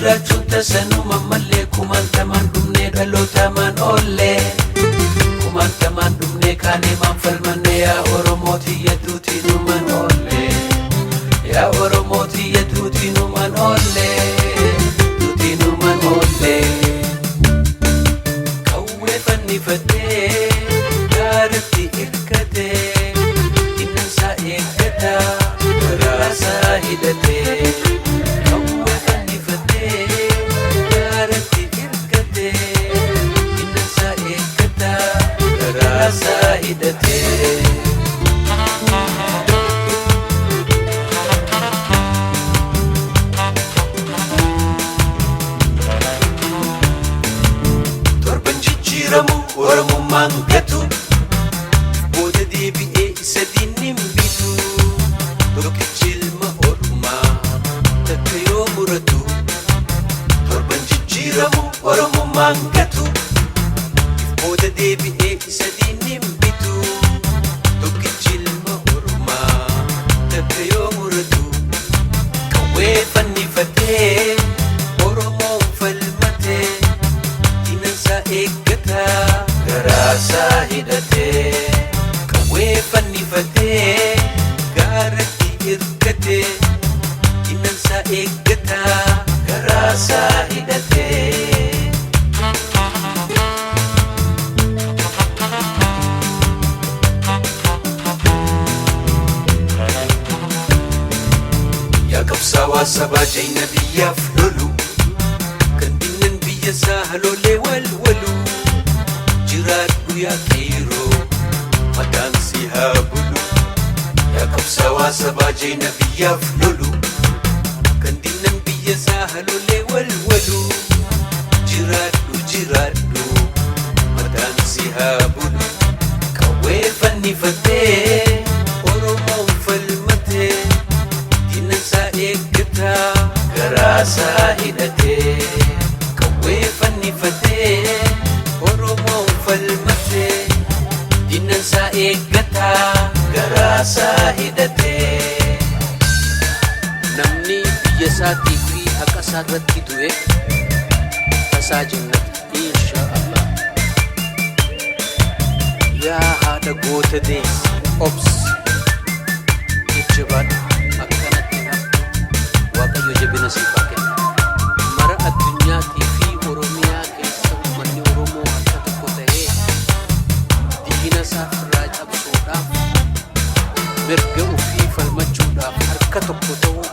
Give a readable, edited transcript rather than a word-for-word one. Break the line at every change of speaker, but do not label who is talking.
jirachuun tasanuma malee kumaantamaan dhumnee dhalootamaan oolle kumaantamaan dhumnee kaanee maan falmanne yaa Oromooti yadduutiinumaan oolle yaa Oromooti yadduutiinumaan oolle duutiinumaan oolle qawwee fannifadhee gaaratti hirkatee innansaa eeggataa garaasaa hidhatee torban jijjiiramu Oromummaan gatu booda deebi'ee isa diinnin bitu tokkichi ilma Oromaa takka yoo muratu torban jijjiiramu Oromummaan gatu booda deebi'ee isa diinnin bitu tokkichi ilma Oromaa takka yoo muratu qawwee fannifatee Oromoon falmatee diinansaa eeggataa garaasaa hidhatee qawwee fannifatee gaaratti hirkatee diinansaa eeggataa garaasaa hidhatee qabsaawaa sabaa jayna biyyaaf lolu kan dinnan biyya isaa haloolee walwalu jiraadhu yaa qeeroo maqaan si haa bulu yaa qabsaawaa sabaa jayna biyyaaf lolu kan dinnan biyya isaa haloolee walwalu jiraadhu maqaan si haa bulu qawwee fannifatee Oromoon falmatee diinansaa eeggataa garaasaa hidhatee qawwee fannifatee Oromoon falmatee diinansaa eeggataa garaasaa hidhatee namni biyya isaatii fi haqa isaa irratti du'e tasaa jannata inshaa Allah yaa haadha goota deessi obsi jajjabaadha waaqayyo jabina siifaa kenna mara addunyaatii fi Oromiyaa keessa uummanni Oromoo akka tokko ta'ee diina isaa irraa cabsuudhaaf mirga ofii falmachuudhaaf harka tokko ta'uu